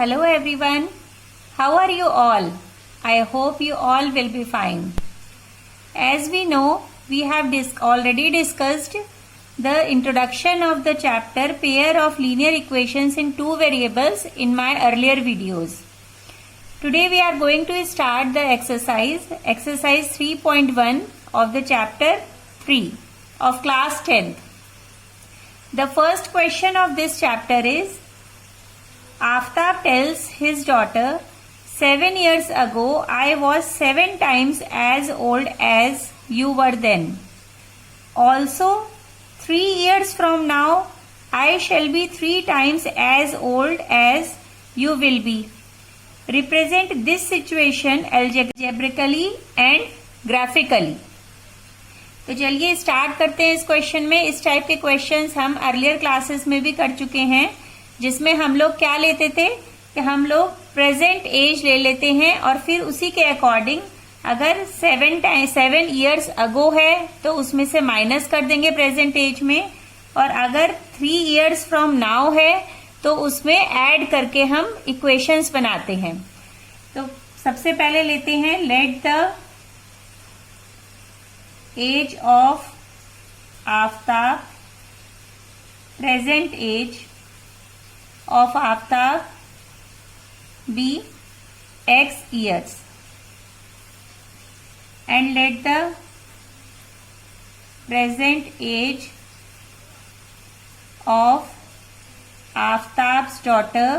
Hello everyone. How are you all? I hope you all will be fine. As we know, we have already discussed the introduction of the chapter pair of linear equations in two variables in my earlier videos. Today we are going to start the exercise 3.1 of the chapter 3 of class 10th. The first question of this chapter is, Aftab tells his daughter, 7 years ago I was 7 times as old as you were then. Also, 3 years from now I shall be 3 times as old as you will be. Represent this situation algebraically and graphically. तो चलिए start करते हैं इस question में. इस type के questions हम earlier classes में भी कर चुके हैं, जिसमें हम लोग क्या लेते थे कि हम लोग प्रेजेंट एज ले लेते हैं और फिर उसी के अकॉर्डिंग अगर 7 ईयर्स अगो है तो उसमें से माइनस कर देंगे प्रेजेंट एज में, और अगर 3 ईयर्स फ्रॉम नाउ है तो उसमें ऐड करके हम इक्वेशंस बनाते हैं. तो सबसे पहले लेते हैं, let the age of Aftab, present age of Aftab be X years, and let the present age of Aftab's daughter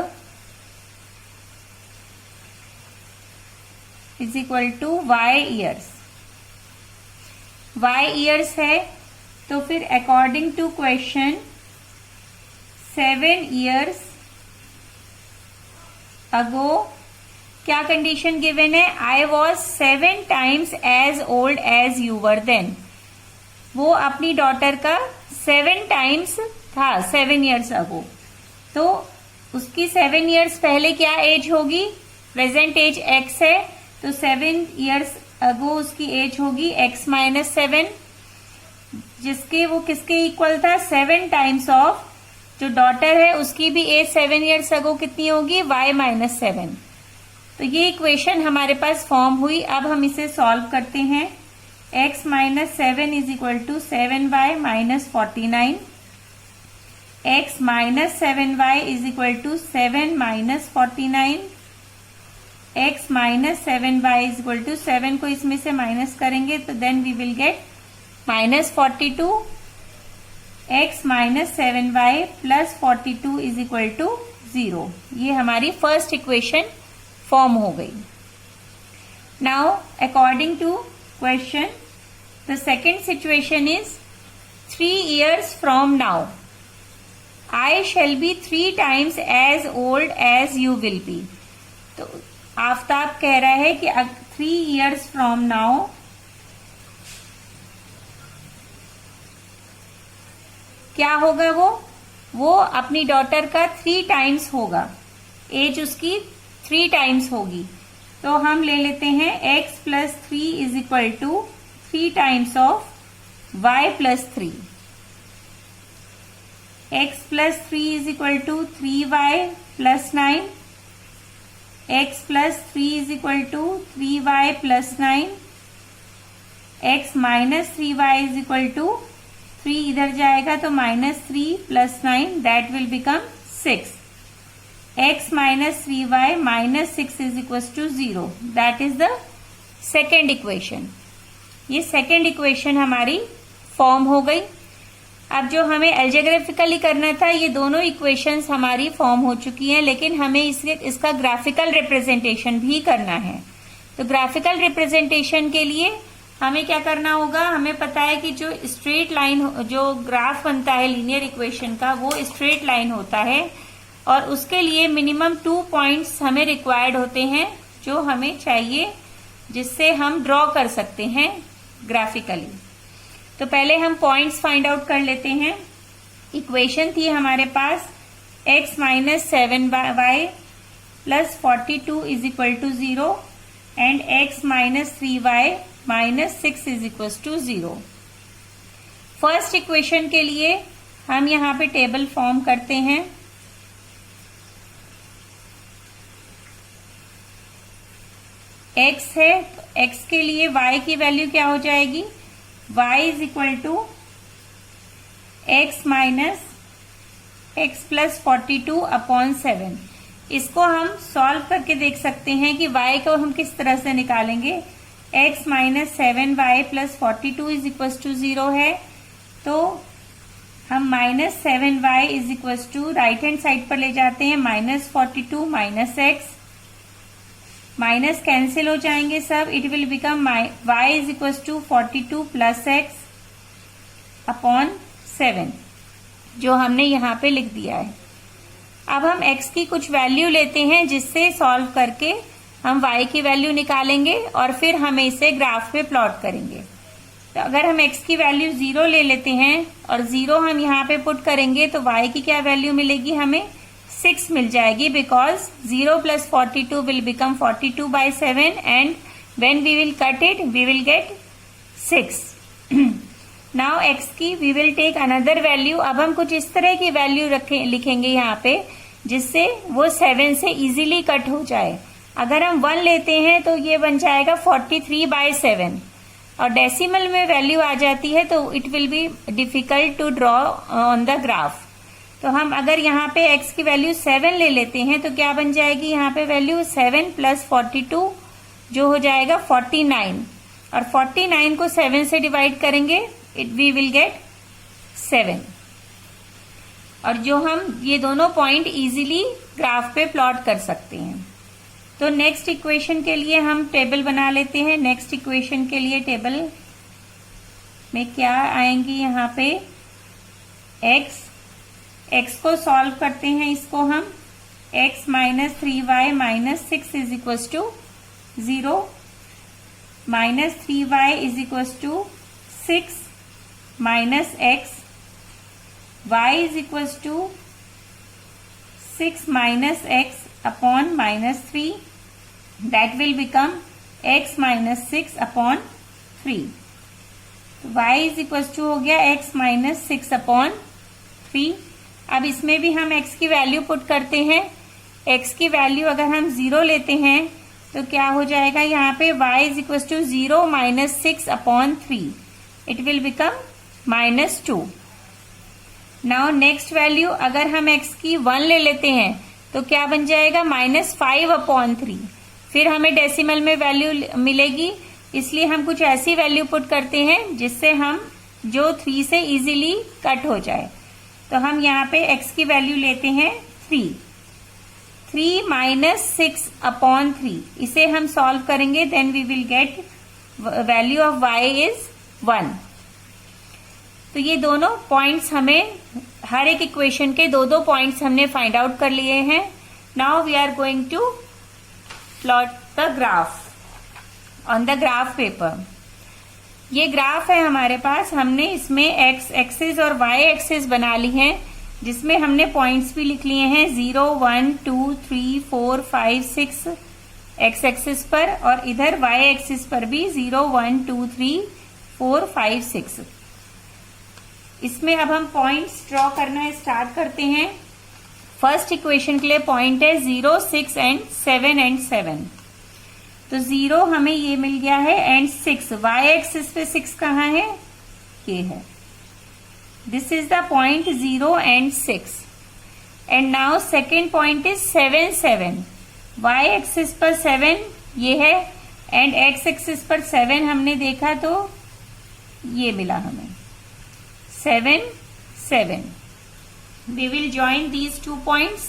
is equal to Y years. Y years है तो फिर according to question 7 years अगो क्या कंडीशन गिवन है, I was 7 times as old as you were then. वो अपनी daughter का 7 times था 7 years ago, तो उसकी 7 ईयर्स पहले क्या एज होगी, प्रेजेंट एज x है तो 7 ईयर्स अगो उसकी एज होगी x माइनस 7, जिसके वो किसके इक्वल था, 7 टाइम्स ऑफ जो डॉटर है उसकी भी एज 7 ईयर्स अगो कितनी होगी, y माइनस 7. तो ये इक्वेशन हमारे पास फॉर्म हुई. अब हम इसे सॉल्व करते हैं. x minus 7 is equal to 7y minus 49. x minus 7y is equal to 7 minus 49. x minus 7y is equal to 7 को इसमें से माइनस करेंगे तो then we will get minus 42. x minus 7y plus 42 is equal to 0. ये हमारी first equation form हो गई. Now according to question the second situation is 3 years from now I shall be 3 times as old as you will be. तो आफ्ताब कह रहा है कि 3 years from now क्या होगा, वो अपनी डॉटर का 3 टाइम्स होगा, एज उसकी 3 टाइम्स होगी. तो हम ले लेते हैं x plus 3 is equal to 3 times of y plus 3. x plus 3 is equal to 3y plus 9. x plus 3 is equal to 3y plus 9. x minus 3y is equal to 3 इधर जाएगा तो minus 3 plus 9 that will become 6. x minus 3y minus 6 is equal to 0. That is the second equation. ये second equation हमारी form हो गई. अब जो हमें अलजेब्राइकली करना था, ये दोनों इक्वेशंस हमारी फॉर्म हो चुकी हैं, लेकिन हमें इसका ग्राफिकल रिप्रेजेंटेशन भी करना है. तो ग्राफिकल रिप्रेजेंटेशन के लिए हमें क्या करना होगा, हमें पता है कि जो स्ट्रेट लाइन, जो ग्राफ बनता है लीनियर इक्वेशन का, वो स्ट्रेट लाइन होता है और उसके लिए मिनिमम 2 पॉइंट्स हमें रिक्वायर्ड होते हैं जो हमें चाहिए, जिससे हम ड्रॉ कर सकते हैं ग्राफिकली. तो पहले हम पॉइंट्स फाइंड आउट कर लेते हैं. इक्वेशन थी हमारे पास x minus 7y plus 42 is equal to 0 and x minus 3y minus 6 is equal to 0. First equation के लिए हम यहाँ पे टेबल फॉर्म करते हैं. x है तो x के लिए y की वैल्यू क्या हो जाएगी, y is equal to x minus x plus 42 upon 7। इसको हम सॉल्व करके देख सकते हैं कि y को हम किस तरह से निकालेंगे। x minus 7y plus 42 is equal to 0 है, तो हम minus 7y is equal to right hand side पर ले जाते हैं, minus 42 minus x, minus cancel हो जाएंगे सब, it will become y is equal to 42 plus x upon 7, जो हमने यहाँ पे लिख दिया है। अब हम x की कुछ वैल्यू लेते हैं जिससे सॉल्व करके हम y की वैल्यू निकालेंगे और फिर हम इसे ग्राफ पे प्लॉट करेंगे। तो अगर हम x की वैल्यू 0 ले लेते हैं और 0 हम यहाँ पे पुट करेंगे तो y की क्या वैल्यू मिलेगी, हमें 6 मिल जाएगी, because 0 plus 42 will become 42 by 7 and when we will cut it we will get 6। Now x की we will take another value. अब हम कुछ इस तरह की वैल्यू लिखेंगे यहाँ पे जिससे वो 7 से इजीली कट हो जाए। अगर हम 1 लेते हैं तो ये बन जाएगा 43 बाई 7 और डेसिमल में वैल्यू आ जाती है तो it will be difficult to draw on the graph. तो हम अगर यहाँ पे x की वैल्यू 7 ले लेते हैं तो क्या बन जाएगी, यहाँ पे वैल्यू 7 प्लस 42 जो हो जाएगा 49 और 49 को 7 से डिवाइड करेंगे वी विल गेट 7। और जो हम ये दोनों पॉइंट इजीली ग्राफ पे प्लॉट कर सकते हैं। तो नेक्स्ट इक्वेशन के लिए हम टेबल बना लेते हैं। नेक्स्ट इक्वेशन के लिए टेबल में क्या आएंगी, यहाँ पे x को सॉल्व करते हैं, इसको हम x minus 3y minus 6 is equal to 0, minus 3y is equal to 6 minus x, y is equal to 6 minus x upon minus 3, that will become x minus 6 upon 3। तो y इज इक्वल टू हो गया x minus 6 upon 3। अब इसमें भी हम x की value put करते हैं। x की वैल्यू अगर हम 0 लेते हैं तो क्या हो जाएगा, यहाँ पे y is equal to 0 minus 6 upon 3, it will become minus 2। Now next value अगर हम x की 1 ले लेते हैं तो क्या बन जाएगा, माइनस 5 अपॉन 3। फिर हमें डेसिमल में वैल्यू मिलेगी, इसलिए हम कुछ ऐसी वैल्यू पुट करते हैं जिससे हम जो 3 से इजीली कट हो जाए। तो हम यहाँ पे x की वैल्यू लेते हैं 3 माइनस 6 अपॉन 3, इसे हम सॉल्व करेंगे, then we will get value of y is 1। तो ये दोनों पॉइंट्स हमें, हर एक इक्वेशन के दो पॉइंट्स हमने फाइंड आउट कर लिए हैं। Now we are going to plot the graph on the graph paper. ये ग्राफ है हमारे पास, हमने इसमें x एक्सिस और y एक्सिस बना ली हैं, जिसमें हमने पॉइंट्स भी लिख लिए हैं 0, 1, 2, 3, 4, 5, 6 x एक्सिस पर, और इधर y एक्सिस पर भी 0, 1, 2, 3, 4, 5, 6। इसमें अब हम पॉइंट्स ड्रॉ करना स्टार्ट करते हैं। फर्स्ट इक्वेशन के लिए पॉइंट है 0, 6 एंड 7 एंड 7। तो 0 हमें ये मिल गया है एंड 6, y एक्सिस पे 6 कहाँ है, ये है। This is the point 0 and 6। And now second point is 7, 7, y axis पर 7 ये है एंड x एक्सिस पर 7 हमने देखा तो ये मिला हमें 7, 7. We will join these 2 points.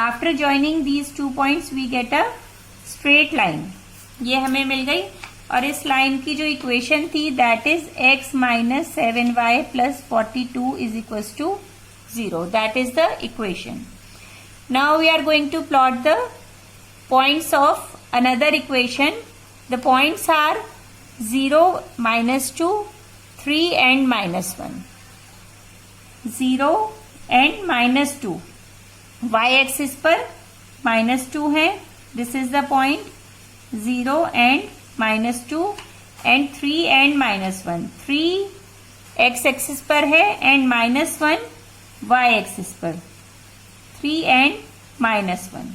After joining these 2 points, we get a straight line. ये हमें मिल गई, और इस लाइन की जो इक्वेशन थी that is x minus 7y plus 42 is equals to 0. That is the equation. Now we are going to plot the points of another equation. The points are 0, minus 2, 3 and minus 1. 0 and minus 2. Y axis पर minus 2 है. This is the point 0 and minus 2 and 3 and minus 1. 3 x axis पर है and minus 1 y axis पर. 3 and minus 1.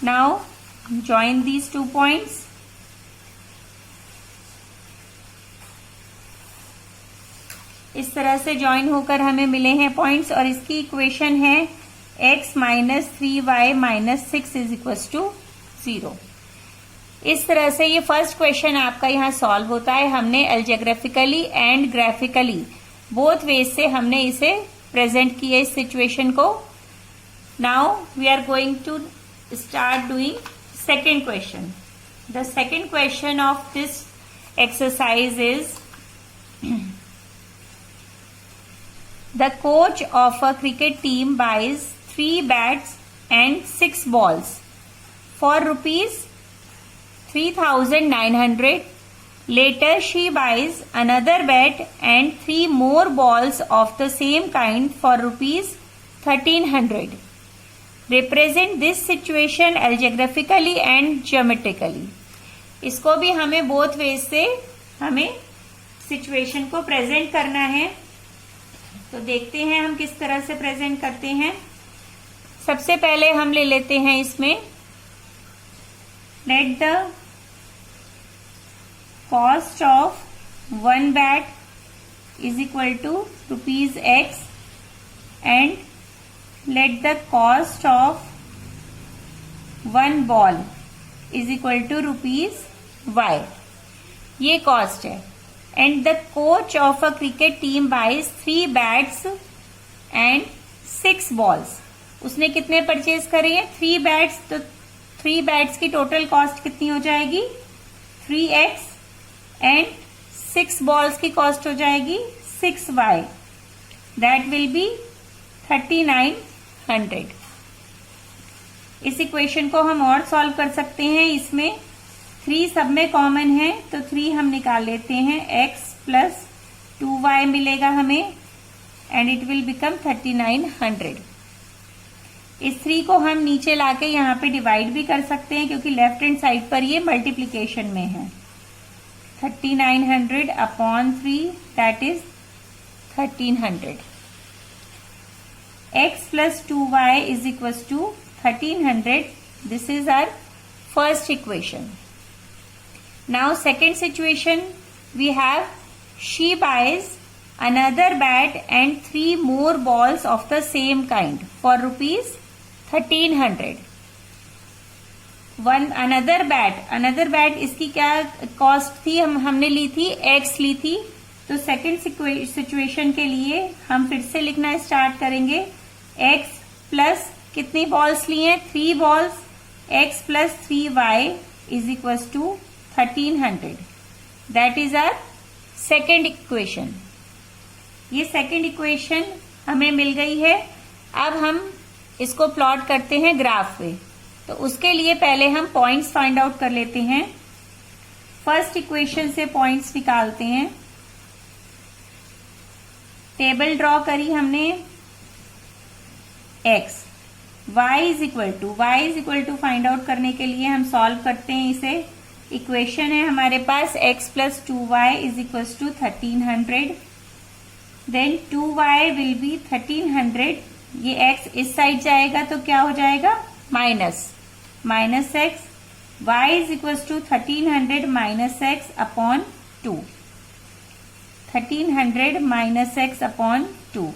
Now join these 2 points. इस तरह से join होकर हमें मिले हैं पॉइंट्स और इसकी इक्वेशन है x minus 3y minus 6 is equal to 0। इस तरह से ये फर्स्ट क्वेश्चन आपका यहाँ सॉल्व होता है। हमने algebraically and graphically both ways से हमने इसे प्रेजेंट किया इस सिचुएशन को। Now we are going to start doing second question. The second question of this exercise is the coach of a cricket team buys 3 bats and 6 balls for rupees 3,900. Later she buys another bat and 3 more balls of the same kind for rupees 1,300. Represent this situation algebraically and geometrically. इसको भी हमें both ways से हमें situation को present करना है। तो देखते हैं हम किस तरह से प्रेजेंट करते हैं। सबसे पहले हम ले लेते हैं इसमें let the cost of 1 bat is equal to rupees x and let the cost of 1 ball is equal to rupees y. ये कॉस्ट है। And the coach of a cricket team buys 3 bats and 6 balls. उसने कितने purchase करे हैं? 3 bats. तो 3 bats की total cost कितनी हो जाएगी? 3x एंड 6 बॉल्स की कॉस्ट हो जाएगी 6y। That will be 3,900। इस इक्वेशन को हम और सॉल्व कर सकते हैं। इसमें 3 सब में कॉमन है तो 3 हम निकाल लेते हैं। x प्लस 2y मिलेगा हमें एंड इट विल बिकम 3,900। इस 3 को हम नीचे लाके यहाँ पे डिवाइड भी कर सकते हैं क्योंकि लेफ्ट हैंड साइड पर ये मल्टीप्लीकेशन में है। 3,900 upon 3 that is 1,300। x plus 2y is equals to 1,300. This is our first equation. Now second situation we have she buys another bat and 3 more balls of the same kind for rupees 1,300. another bat इसकी क्या cost थी? हमने ली थी x ली थी। तो second situation के लिए हम फिर से लिखना स्टार्ट करेंगे। x प्लस कितनी बॉल्स ली हैं? 3 balls. x plus 3y is equal to 1,300। That is our second equation. ये सेकेंड इक्वेशन हमें मिल गई है। अब हम इसको प्लॉट करते हैं ग्राफ पे। तो उसके लिए पहले हम पॉइंट्स फाइंड आउट कर लेते हैं। फर्स्ट इक्वेशन से पॉइंट्स निकालते हैं। टेबल ड्रॉ करी हमने। x y is equal to find out करने के लिए हम सॉल्व करते हैं इसे। इक्वेशन है हमारे पास x plus 2y is equal to 1,300। Then 2y will be 1,300। ये x इस साइड जाएगा तो क्या हो जाएगा? Minus x। y is equal to 1,300 minus x upon 2। 1,300 minus x upon 2।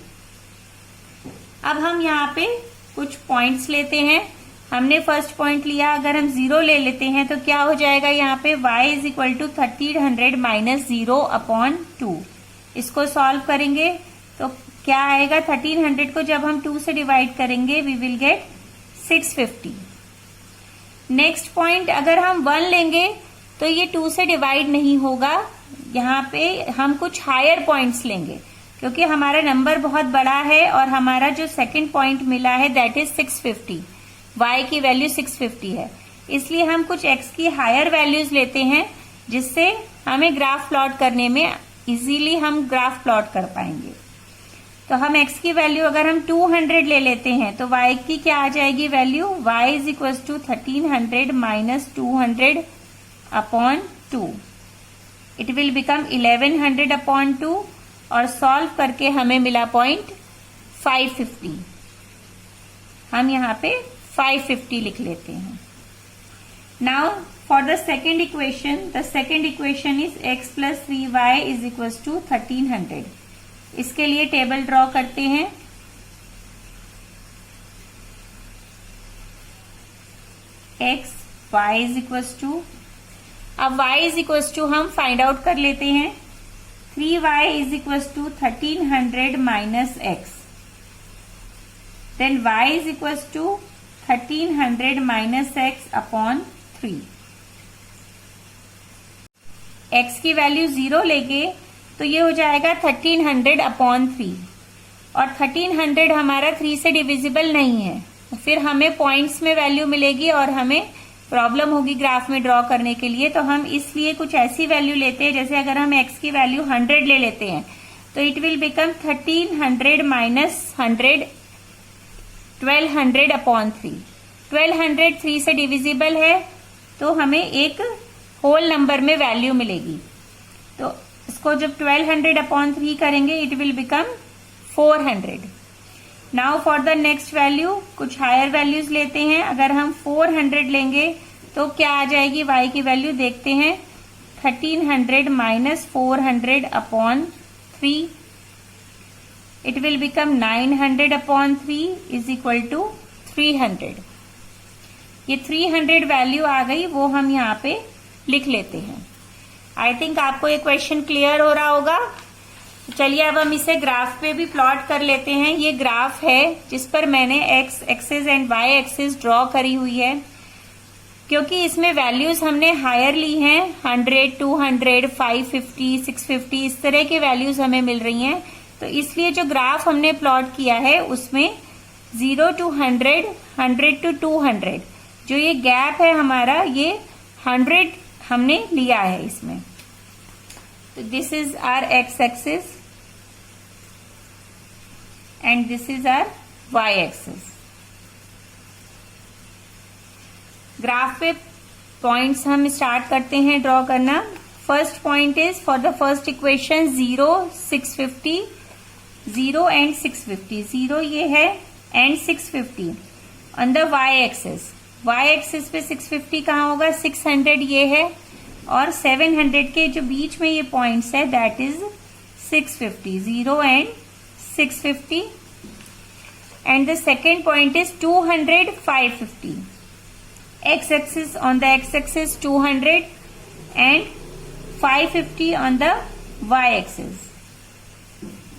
अब हम यहाँ पे कुछ पॉइंट्स लेते हैं। हमने फर्स्ट पॉइंट लिया, अगर हम 0 ले लेते हैं तो क्या हो जाएगा? यहाँ पे y is equal to 1,300 minus 0 upon 2। इसको सॉल्व करेंगे तो क्या आएगा? 1,300 को जब हम 2 से डिवाइड करेंगे we will get 650। Next point अगर हम 1 लेंगे तो ये 2 से डिवाइड नहीं होगा। यहाँ पे हम कुछ हायर पॉइंट्स लेंगे क्योंकि हमारा नंबर बहुत बड़ा है और हमारा जो सेकंड पॉइंट मिला है दैट इज 650। y की वैल्यू 650 है, इसलिए हम कुछ x की हायर वैल्यूज लेते हैं जिससे हमें ग्राफ प्लॉट करने में इजीली हम ग्राफ प्लॉट कर पाएंगे। तो हम x की वैल्यू अगर हम 200 ले लेते हैं तो y की क्या आ जाएगी value? y is equal to 1,300 minus 200 upon 2। It will become 1,100 upon 2 और सॉल्व करके हमें मिला पॉइंट 550। हम यहाँ पे 550 लिख लेते हैं। Now for the second equation is x plus 3y is equals to 1300. इसके लिए टेबल ड्रॉ करते हैं. x y is equals to, अब y is equals to हम फाइंड आउट कर लेते हैं. 3y is equals to 1300 minus x. Then y is equals to 1300 minus x upon 3. x की वैल्यू 0 लेंगे तो ये हो जाएगा 1300 अपॉन 3, और 1300 हमारा 3 से डिविजिबल नहीं है. फिर हमें पॉइंट्स में वैल्यू मिलेगी और हमें प्रॉब्लम होगी ग्राफ में ड्रॉ करने के लिए. तो हम इसलिए कुछ ऐसी वैल्यू लेते हैं, जैसे अगर हम x की वैल्यू 100 ले लेते हैं तो it will become 1300 minus 100, 1200 upon 3. 1200 3 से डिविजिबल है तो हमें एक होल नंबर में वैल्यू मिलेगी. तो इसको जब 1200 अपॉन 3 करेंगे it will become 400. Now for the next value कुछ हायर वैल्यूज लेते हैं. अगर हम 400 लेंगे तो क्या आ जाएगी y की वैल्यू, देखते हैं. 1300 minus 400 upon 3, it will become 900 upon 3 is equal to 300. ये 300 वैल्यू आ गई, वो हम यहाँ पे लिख लेते हैं. आई थिंक आपको ये क्वेश्चन क्लियर हो रहा होगा. चलिए अब हम इसे ग्राफ पे भी प्लॉट कर लेते हैं. ये ग्राफ है जिस पर मैंने x axis and y axis draw करी हुई है. क्योंकि इसमें वैल्यूज हमने हायर ली हैं, 100, 200, 550, 650 इस तरह की वैल्यूज हमें मिल रही हैं. तो इसलिए जो ग्राफ हमने प्लॉट किया है उसमें 0 to 100, 100 to 200 जो ये गैप है हमारा, ये 100 हमने लिया है इसमें. तो this is our x axis and this is our y axis. Graph पे पॉइंट्स हम स्टार्ट करते हैं ड्रॉ करना. First point is for the first equation 0, 650, 0 and 650. 0 ये है and 650 on the y axis. y axis पे 650 कहाँ होगा, 600 ये है, और 700 के जो बीच में ये पॉइंट्स है that is 650. 0 and 650. And the second point is 200, 550. x axis on the x axis 200 and 550 on the y axis.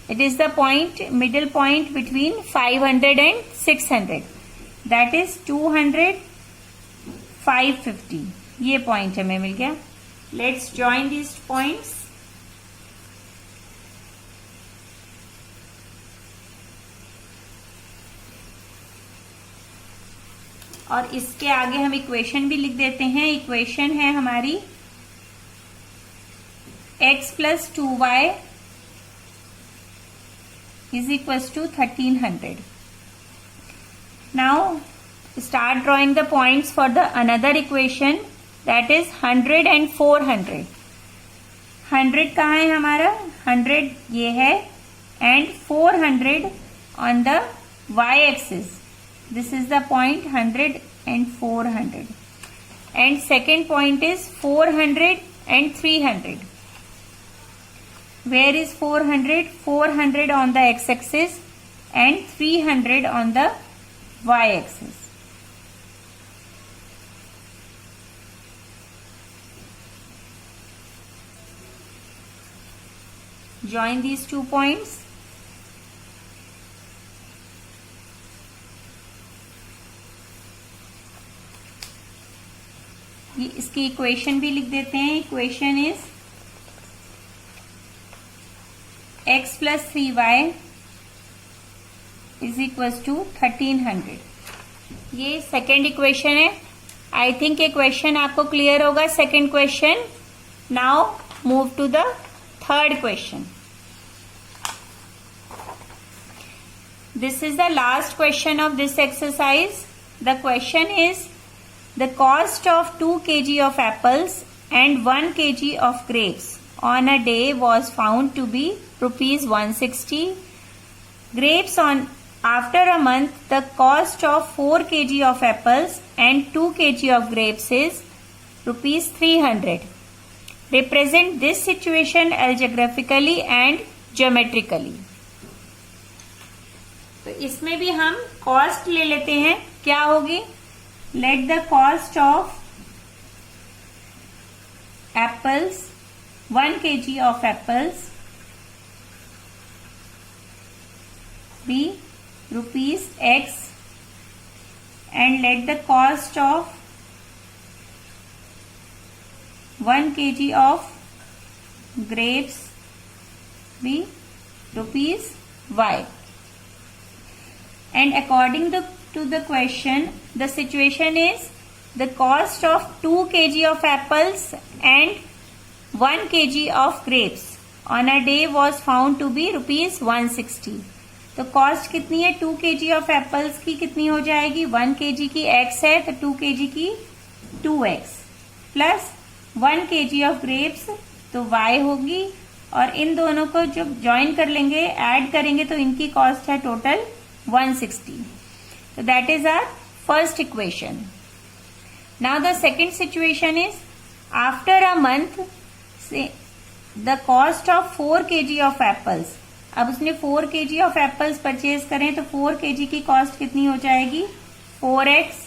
It is the point, middle point between 500 and 600. That is 200, 550. ये पॉइंट हमें मिल गया. Let's join these points. और इसके आगे हम equation भी लिख देते हैं. इक्वेशन है हमारी x plus 2y is equal to 1300. Now start drawing the points for the another equation that is 100 and 400. 100 कहाँ है हमारा, 100 ये है, and 400 on the y axis. This is the point 100 and 400. And second point is 400 and 300. Where is 400? 400 on the x-axis and 300 on the y-axis. Join these 2 points. ये इसकी equation भी लिख देते हैं. Equation is x plus 3y is equal to 1300. ये second equation है. I think ये question आपको क्लियर होगा. Second question. Now move to the third question. This is the last question of this exercise. The question is the cost of 2 kg of apples and 1 kg of grapes on a day was found to be rupees 160. Grapes on after a month, the cost of 4 kg of apples and 2 kg of grapes is rupees 300. Represent this situation algebraically and geometrically. तो इसमें भी हम cost ले लेते हैं. क्या होगी? Late the cost of apples 1 kg of apples be rupees X and let the cost of 1 kg of grapes be rupees Y. And according to the question, the situation is the cost of 2 kg of apples and 1 kg of grapes on a day was found to be rupees 160. तो cost कितनी है? 2 kg of apples की कितनी हो जाएगी? 1 kg की x है तो 2 kg की 2x plus 1 kg of grapes तो y होगी, और इन दोनों को जब ज्वाइन कर लेंगे, ऐड करेंगे तो इनकी कॉस्ट है total 160. So that is our first equation. Now the second situation is after a month, say the cost of 4 kg of apples. अब उसने 4 kg of apples परचेज करें तो 4 kg की कॉस्ट कितनी हो जाएगी? 4x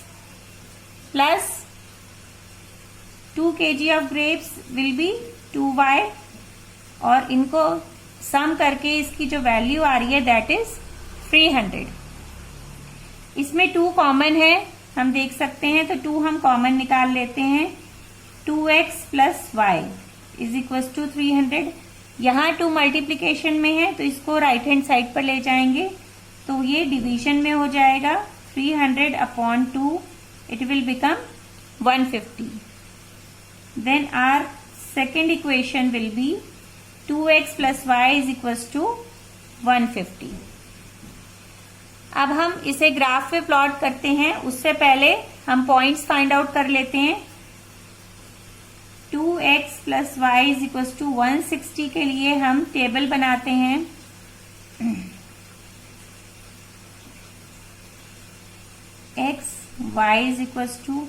plus 2 kg of grapes will be 2y, और इनको सम करके इसकी जो वैल्यू आ रही है दैट इज 300. इसमें 2 कॉमन है, हम देख सकते हैं, तो 2 हम कॉमन निकाल लेते हैं. 2x plus y is equal to 300. यहाँ 2 मल्टीप्लीकेशन में है तो इसको राइट हैंड साइड पर ले जाएंगे तो ये डिवीजन में हो जाएगा. 300 upon 2 it will become 150. Then our second equation will be 2x plus y is equal to 150. अब हम इसे ग्राफ पे प्लॉट करते हैं. उससे पहले हम पॉइंट्स फाइंड आउट कर लेते हैं. 2x plus y is equal to 160 के लिए हम टेबल बनाते हैं. x y is equal to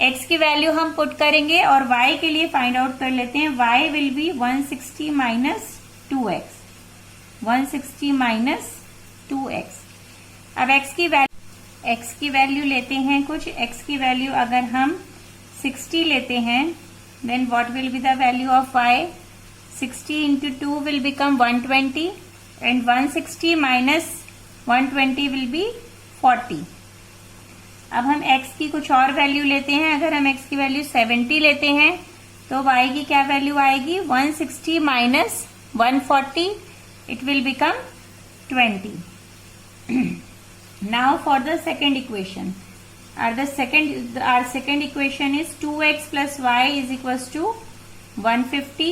x की वैल्यू हम पुट करेंगे और y के लिए फाइंड आउट कर लेते हैं. y will be 160 minus 2x. 160 minus 2x. अब x की वैल्यू लेते हैं कुछ. x की वैल्यू अगर हम 60 लेते हैं then what will be the value of y? 60 into 2 will become 120 and 160 minus 120 will be 40. अब हम x की कुछ और वैल्यू लेते हैं. अगर हम x की वैल्यू 70 लेते हैं तो y की क्या वैल्यू आएगी? 160 minus 140 it will become 20. Now for the second equation, our second equation is 2x plus y is equals to 150.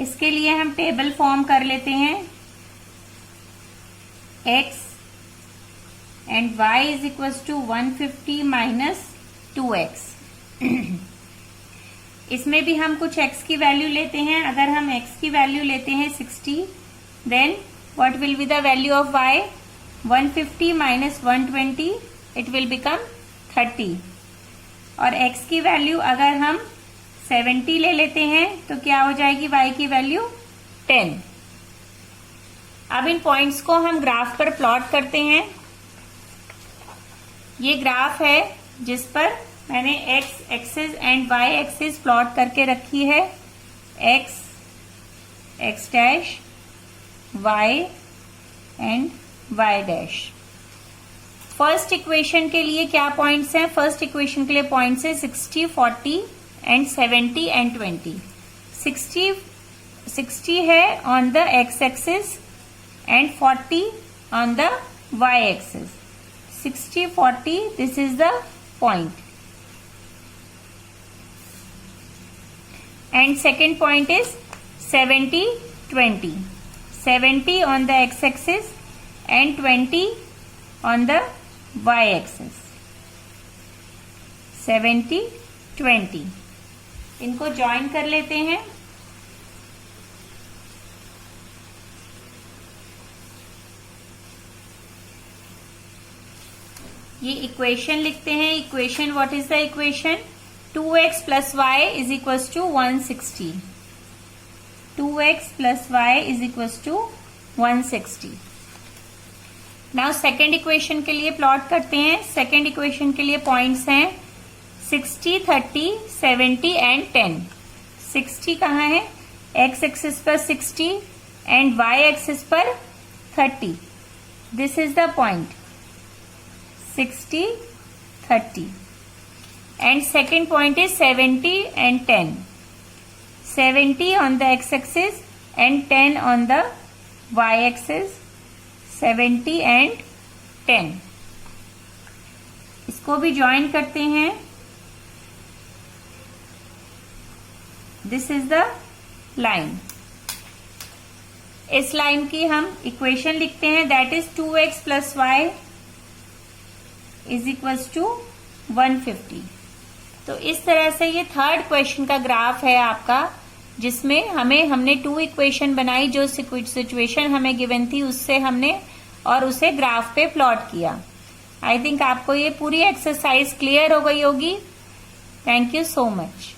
इसके लिए हम टेबल फॉर्म कर लेते हैं. x and y is equals to 150 minus 2x. इसमें भी हम कुछ x की वैल्यू लेते हैं. अगर हम x की वैल्यू लेते हैं 60 then what will be the value of y? 150 minus 120 it will become 30. और x की वैल्यू अगर हम 70 ले लेते हैं तो क्या हो जाएगी y की वैल्यू? 10. अब इन पॉइंट्स को हम ग्राफ पर प्लॉट करते हैं. ये ग्राफ है जिस पर मैंने x axis and y axis plot करके रखी है. x dash y and y dash. First equation के लिए क्या पॉइंट्स हैं? फर्स्ट इक्वेशन के लिए पॉइंट्स है 60, 40 एंड 70 एंड 20. 60 है on the x axis and 40 on the y axis. 60, 40 this is the point. And second point is 70, 20. 70 on the x axis and 20 on the y axis. 70, 20. इनको join कर लेते हैं. ये equation लिखते हैं. Equation, what is the equation? 2x plus y is equals to 160. 2x plus y is equals to 160. Now second equation के लिए plot करते हैं. सेकेंड इक्वेशन के लिए पॉइंट्स हैं 60, 30, 70 एंड 10. 60 कहाँ है? x एक्सिस पर 60 एंड y एक्सिस पर 30. This is the point 60, 30. And second point is 70 and 10. 70 on the x-axis and 10 on the y-axis. 70 and 10. इसको भी ज्वाइन करते हैं. This is the line. इस लाइन की हम इक्वेशन लिखते हैं. That is 2x plus y is equals to 150. तो इस तरह से ये थर्ड क्वेश्चन का ग्राफ है आपका, जिसमें हमने 2 इक्वेशन बनाई. जो सिचुएशन हमें गिवन थी उससे हमने और उसे ग्राफ पे प्लॉट किया. आई थिंक आपको ये पूरी एक्सरसाइज क्लियर हो गई होगी. Thank you so much.